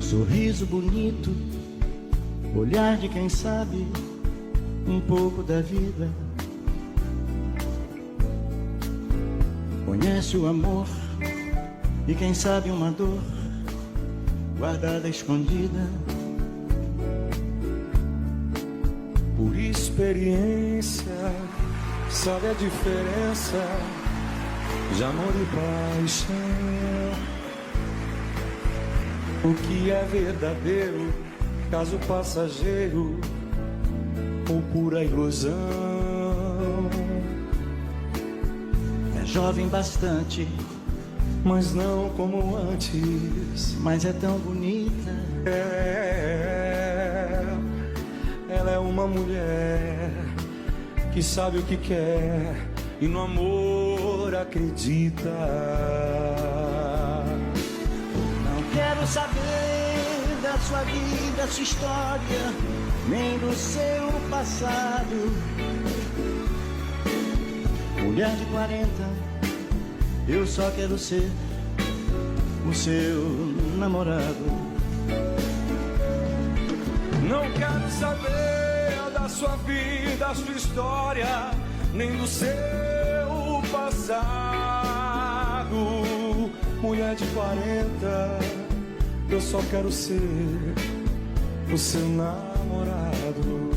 Sorriso bonito, olhar de quem sabe um pouco da vida. Conhece o amor e quem sabe uma dor guardada, escondida. Por experiência, sabe a diferença de amor e paixão. O que é verdadeiro, caso passageiro ou pura ilusão. É jovem bastante, mas não como antes. mas é tão bonita. Ela é uma mulher que sabe o que quer e no amor acredita. Não quero saber da sua vida, sua história, nem do seu passado. Mulher de 40, eu só quero ser o seu namorado. Não quero saber da sua vida, sua história, nem do seu passado. Mulher de 40, eu só quero ser o seu namorado.